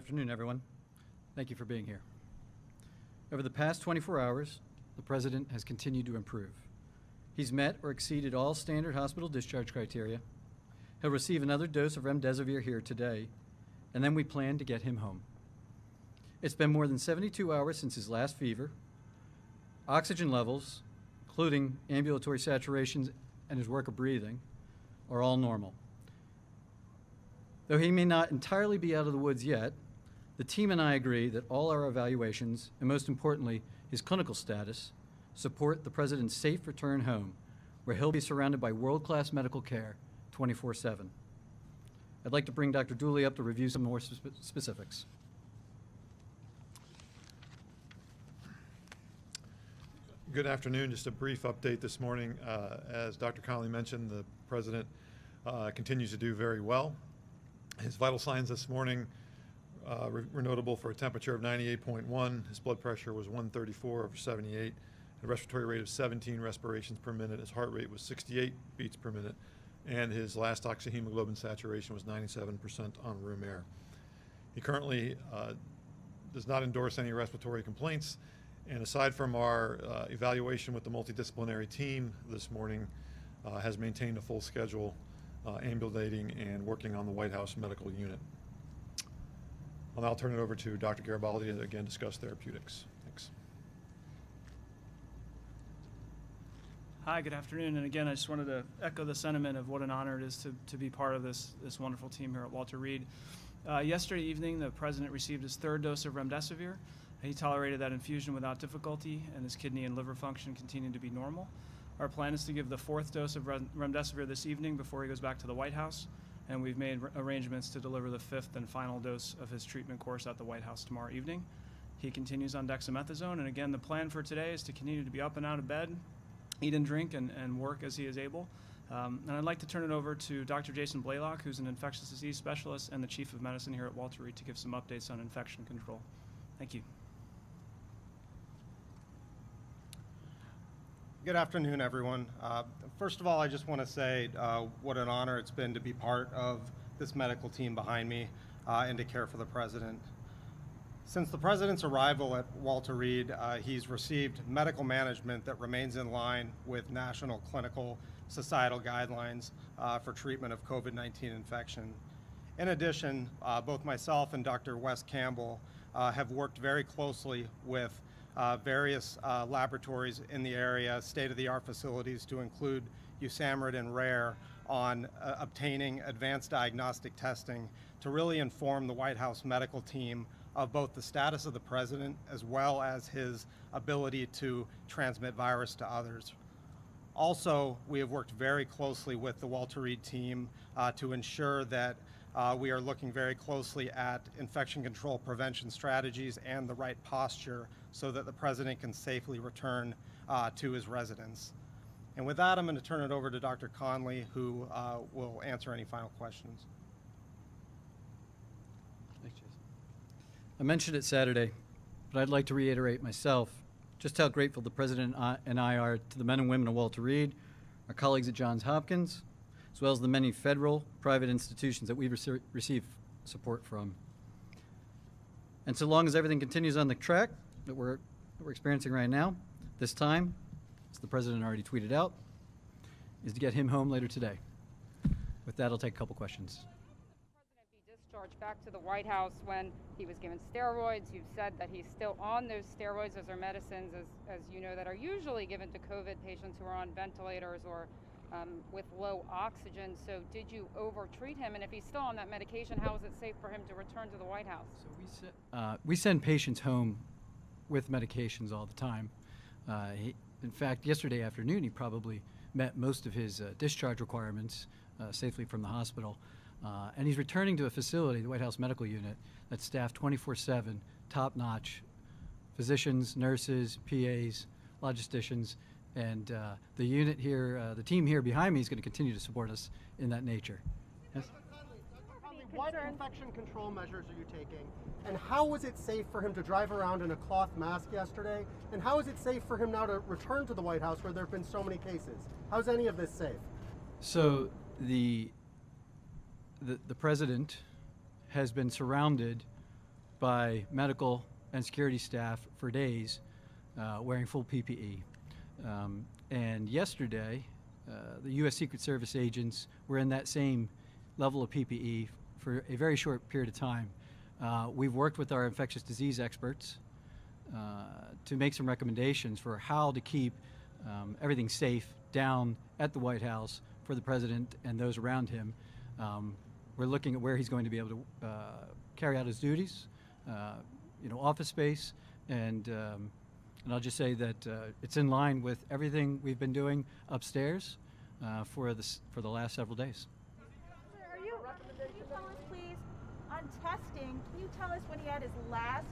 Good afternoon, everyone. Thank you for being here. Over the past 24 hours, the President has continued to improve. He's met or exceeded all standard hospital discharge criteria. He'll receive another dose of remdesivir here today, and then we plan to get him home. It's been more than 72 hours since his last fever. Oxygen levels, including ambulatory saturations and his work of breathing, are all normal. Though he may not entirely be out of the woods yet, the team and I agree that all our evaluations, and most importantly, his clinical status, support the President's safe return home, where he'll be surrounded by world-class medical care 24/7. I'd like to bring Dr. Dooley up to review some more specifics. Good afternoon. Just a brief update this morning. As Dr. Connolly mentioned, the President continues to do very well. His vital signs this morning were notable for a temperature of 98.1. His blood pressure was 134/78. A respiratory rate of 17 respirations per minute. His heart rate was 68 beats per minute. And his last oxyhemoglobin saturation was 97% on room air. He currently does not endorse any respiratory complaints. And aside from our evaluation with the multidisciplinary team this morning, has maintained a full schedule, ambulating and working on the White House medical unit. I'll now turn it over to Dr. Garibaldi to again discuss therapeutics. Thanks. Hi, good afternoon. And again, I just wanted to echo the sentiment of what an honor it is to be part of this wonderful team here at Walter Reed. Yesterday evening, the President received his third dose of remdesivir. He tolerated that infusion without difficulty, and his kidney and liver function continued to be normal. Our plan is to give the fourth dose of remdesivir this evening before he goes back to the White House, and we've made arrangements to deliver the fifth and final dose of his treatment course at the White House tomorrow evening. He continues on dexamethasone, and again, the plan for today is to continue to be up and out of bed, eat and drink, and work as he is able. And I'd like to turn it over to Dr. Jason Blaylock, who's an infectious disease specialist and the Chief of Medicine here at Walter Reed, to give some updates on infection control. Thank you. Good afternoon, everyone. First of all, I just want to say what an honor it's been to be part of this medical team behind me and to care for the President. Since the President's arrival at Walter Reed, he's received medical management that remains in line with national clinical societal guidelines for treatment of COVID-19 infection. In addition, both myself and Dr. Wes Campbell have worked very closely with various laboratories in the area, state-of-the-art facilities to include USAMRIID and RARE on obtaining advanced diagnostic testing to really inform the White House medical team of both the status of the President as well as his ability to transmit virus to others. Also, we have worked very closely with the Walter Reed team to ensure that we are looking very closely at infection control prevention strategies and the right posture so that the President can safely return to his residence. And with that, I'm going to turn it over to Dr. Conley, who will answer any final questions. Thanks, Jason. I mentioned it Saturday, but I'd like to reiterate myself just how grateful the President and I are to the men and women of Walter Reed, our colleagues at Johns Hopkins, as well as the many federal, private institutions that we've received support from. And so long as everything continues on the track that we're experiencing right now, this time, as the President already tweeted out, is to get him home later today. With that, I'll take a couple questions. The President be discharged back to the White House when he was given steroids. You've said that he's still on those steroids. Those are medicines, as you know, that are usually given to COVID patients who are on ventilators or with low oxygen. So did you overtreat him? And if he's still on that medication, how is it safe for him to return to the White House? So we send patients home with medications all the time. In fact, yesterday afternoon, he probably met most of his discharge requirements safely from the hospital. And he's returning to a facility, the White House Medical Unit, that's staffed 24/7, top-notch physicians, nurses, PAs, logisticians, and the unit here, the team here behind me is going to continue to support us in that nature. Yes? Dr. Conley, what infection control measures are you taking? And how was it safe for him to drive around in a cloth mask yesterday? And how is it safe for him now to return to the White House where there have been so many cases? How is any of this safe? So the President has been surrounded by medical and security staff for days wearing full PPE. And yesterday, the U.S. Secret Service agents were in that same level of PPE for a very short period of time. We've worked with our infectious disease experts to make some recommendations for how to keep everything safe down at the White House for the president and those around him. We're looking at where he's going to be able to carry out his duties, office space, and I'll just say that it's in line with everything we've been doing upstairs for the last several days. Can you tell us, please, on testing, can you tell us when he had his last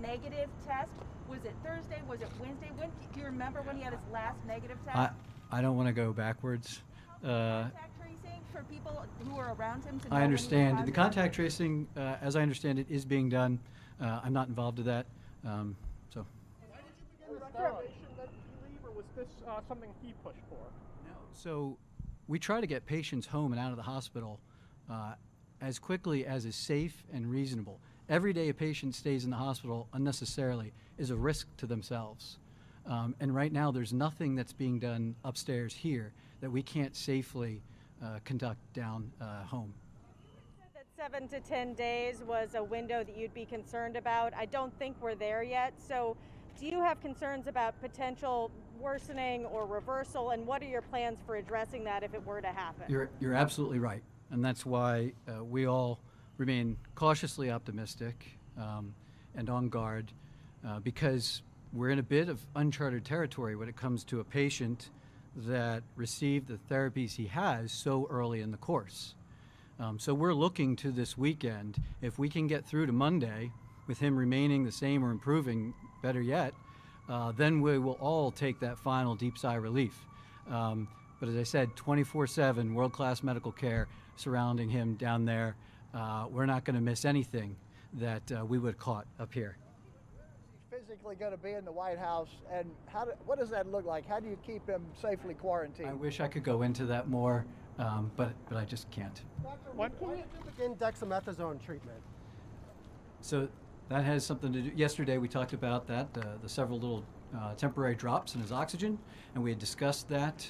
negative test? Was it Thursday? Was it Wednesday? Do you remember when he had his last negative test? I don't want to go backwards. Contact tracing for people who are around him to know I understand. when he The contact tracing, as I understand it, is being done. I'm not involved in that. So. Why did you begin the recommendation that he leave, or was this something he pushed for? No. So we try to get patients home and out of the hospital as quickly as is safe and reasonable. Every day a patient stays in the hospital unnecessarily is a risk to themselves. And right now there's nothing that's being done upstairs here that we can't safely conduct down home. You said that 7 to 10 days was a window that you'd be concerned about. I don't think we're there yet. So do you have concerns about potential worsening or reversal, and what are your plans for addressing that if it were to happen? You're absolutely right. And that's why we all remain cautiously optimistic and on guard because we're in a bit of uncharted territory when it comes to a patient that received the therapies he has so early in the course. So we're looking to this weekend. If we can get through to Monday with him remaining the same or improving, better yet, then we will all take that final deep sigh of relief. But as I said, 24/7 world-class medical care surrounding him down there. We're not going to miss anything that we would have caught up here. He's physically going to be in the White House, and what does that look like? How do you keep him safely quarantined? I wish I could go into that more, but I just can't. Doctor, when did you begin dexamethasone treatment? So that has something to do. Yesterday we talked about that, the several little temporary drops in his oxygen, and we had discussed that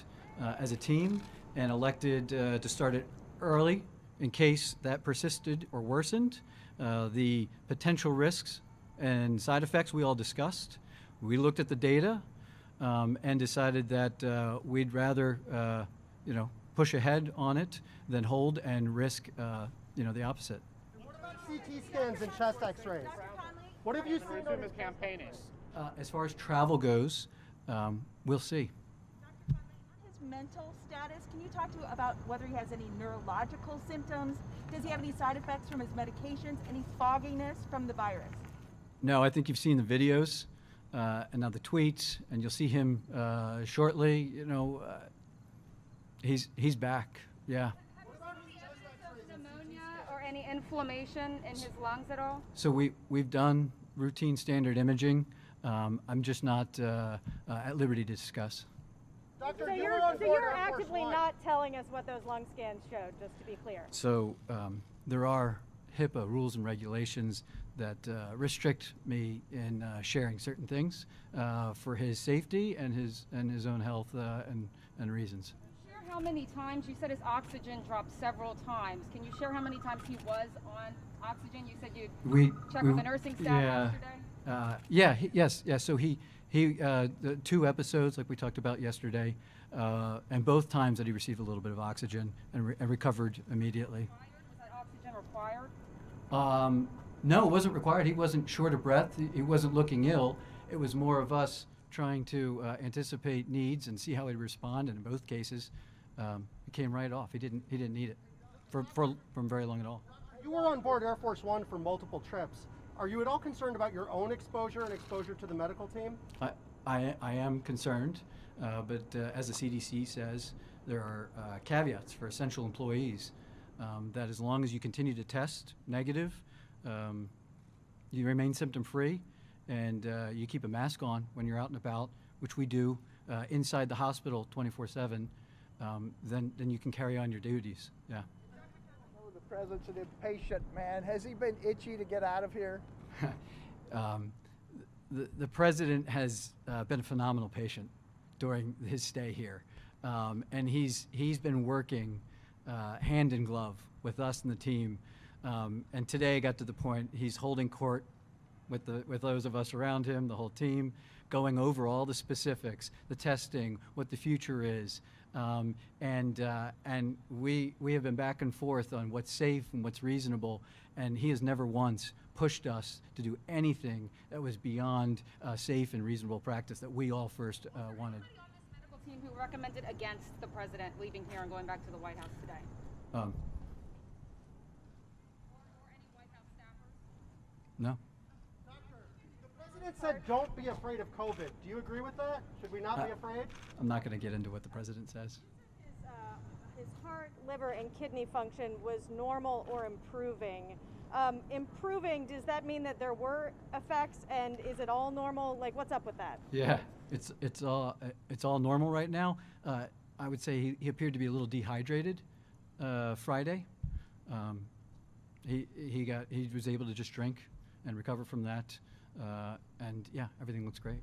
as a team and elected to start it early in case that persisted or worsened. The potential risks and side effects we all discussed. We looked at the data and decided that we'd rather push ahead on it than hold and risk the opposite. And what about CT scans and chest x-rays? What have you seen on his campaigning? As far as travel goes, we'll see. his mental status? Can you talk to about whether he has any neurological symptoms? Does he have any side effects from his medications? Any fogginess from the virus? No, I think you've seen the videos and now the tweets, and you'll see him shortly. He's back. Yeah. Pneumonia or any inflammation in his lungs at all? So we've done routine standard imaging. I'm just not at liberty to discuss. Doctor, So you you're, were on so board you're Air Force actively One. not telling us what those lung scans showed, just to be clear. So there are HIPAA rules and regulations that restrict me in sharing certain things for his safety and his own health and reasons. Share how many times, you said his oxygen dropped several times. Can you share how many times he was on oxygen? You said you checked with the nursing staff yesterday? Yes. So he the 2 episodes like we talked about yesterday, and both times that he received a little bit of oxygen and recovered immediately. Was that oxygen required? No, it wasn't required. He wasn't short of breath. He wasn't looking ill. It was more of us trying to anticipate needs and see how he'd respond. And in both cases, it came right off. He didn't need it from very long at all. You were on board Air Force One for multiple trips. Are you at all concerned about your own exposure and exposure to the medical team? I am concerned, but as the CDC says, there are caveats for essential employees. That as long as you continue to test negative, you remain symptom-free, and you keep a mask on when you're out and about, which we do inside the hospital 24/7, then you can carry on your duties. Yeah. I know the president's an impatient man. Has he been itchy to get out of here? The president has been a phenomenal patient during his stay here, and he's been working hand in glove with us and the team. And today got to the point he's holding court with those of us around him, the whole team, going over all the specifics, the testing, what the future is, and we have been back and forth on what's safe and what's reasonable, and he has never once pushed us to do anything that was beyond safe and reasonable practice that we all first wanted. Medical team who recommended against the president leaving here and going back to the White House today. Or any White House staffers? No. The president said don't be afraid of COVID. Do you agree with that? Should we not be afraid? I'm not going to get into what the president says. His heart, liver, and kidney function was normal or improving. Improving, does that mean that there were effects, and is it all normal? Like, what's up with that? Yeah, it's all normal right now. I would say he appeared to be a little dehydrated Friday. He was able to just drink and recover from that, and yeah, everything looks great.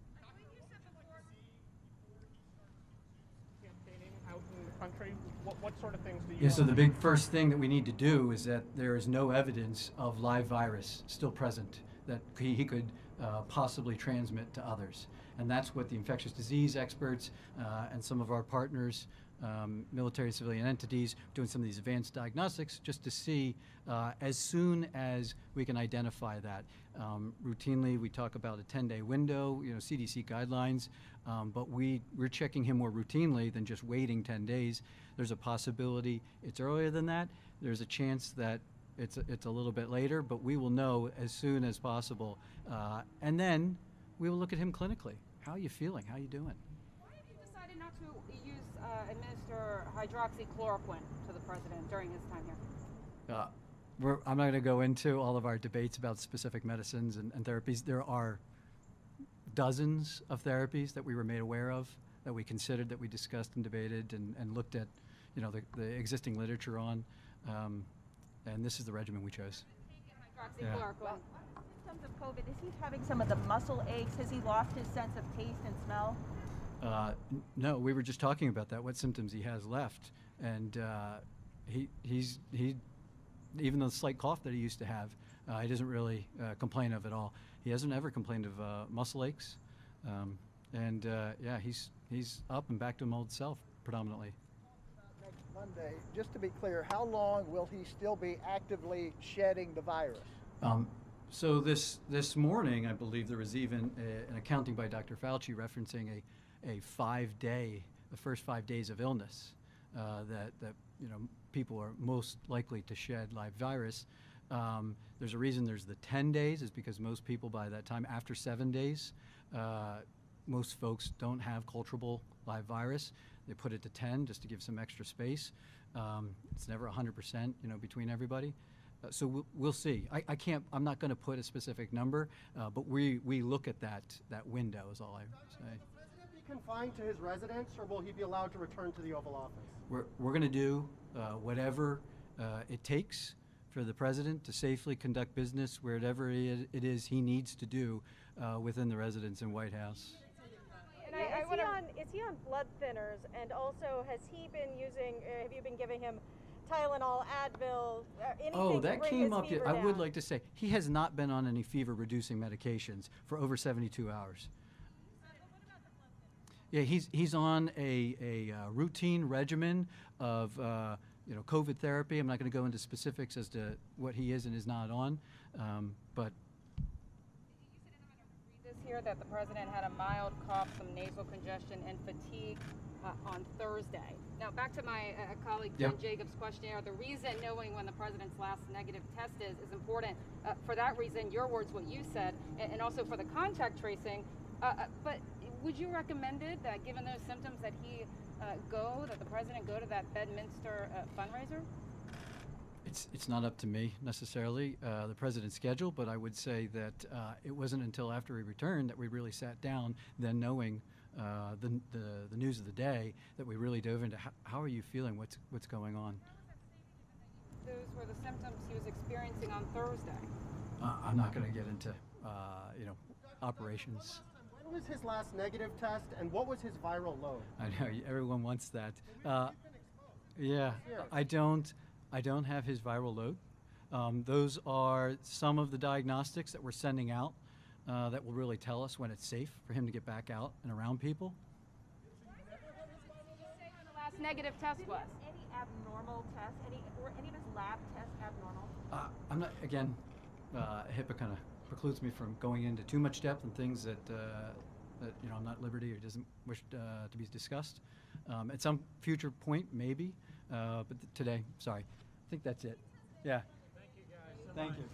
Campaigning out in the country, what sort of things do you? Yeah, so the big first thing that we need to do is that there is no evidence of live virus still present that he could possibly transmit to others. And that's what the infectious disease experts and some of our partners, military civilian entities, doing some of these advanced diagnostics just to see as soon as we can identify that. Routinely, we talk about a 10-day window, CDC guidelines, but we're checking him more routinely than just waiting 10 days. There's a possibility it's earlier than that. There's a chance that it's a little bit later, but we will know as soon as possible. And then we will look at him clinically. How are you feeling? How are you doing? Why have you decided not to administer hydroxychloroquine to the president during his time here? I'm not going to go into all of our debates about specific medicines and therapies. There are dozens of therapies that we were made aware of, that we considered, that we discussed and debated and looked at, the existing literature on, and this is the regimen we chose. Hydroxychloroquine. In terms of COVID, is he having some of the muscle aches? Has he lost his sense of taste and smell? No, we were just talking about that, what symptoms he has left, and he's even the slight cough that he used to have, he doesn't really complain of at all. He hasn't ever complained of muscle aches, and yeah, he's up and back to his old self predominantly. Next Monday, just to be clear, how long will he still be actively shedding the virus? So this morning, I believe there was even an accounting by Dr. Fauci referencing a 5-day, the first 5 days of illness that people are most likely to shed live virus. There's a reason there's the 10 days is because most people by that time, after 7 days, most folks don't have culturable live virus. They put it to 10 just to give some extra space. It's never 100%, between everybody. So we'll see. I'm not going to put a specific number, but we look at that window is all I say. Will the president be confined to his residence, or will he be allowed to return to the Oval Office? We're going to do whatever it takes for the president to safely conduct business wherever it is he needs to do within the residence and White House. And is he on blood thinners? And also, have you been giving him Tylenol, Advil, anything to that bring came his up. fever I down? would like to say he has not been on any fever-reducing medications for over 72 hours. Yeah, he's on a routine regimen of COVID therapy. I'm not going to go into specifics as to what he is and is not on, but. This here that the president had a mild cough, some nasal congestion, and fatigue on Thursday. Now, back to my colleague Jen Jacobs' questionnaire. The reason knowing when the president's last negative test is important. For that reason, your words, what you said, and also for the contact tracing. But would you recommend it that, given those symptoms, that the president go to that Bedminster fundraiser? It's not up to me necessarily, the president's schedule, but I would say that it wasn't until after he returned that we really sat down, then knowing the news of the day, that we really dove into how are you feeling, what's going on. those were the symptoms he was experiencing on Thursday? I'm not going to get into, operations. When was his last negative test, and what was his viral load? I know everyone wants that. Yeah, I don't have his viral load. Those are some of the diagnostics that we're sending out that will really tell us when it's safe for him to get back out and around people. The last negative test was? Any abnormal tests? Were any of his lab tests abnormal? I'm not, again, HIPAA kind of precludes me from going into too much depth and things that I'm not at liberty or doesn't wish to be discussed. At some future point, maybe, but today, sorry. I think that's it. Yeah. Thank you, guys. Thank you.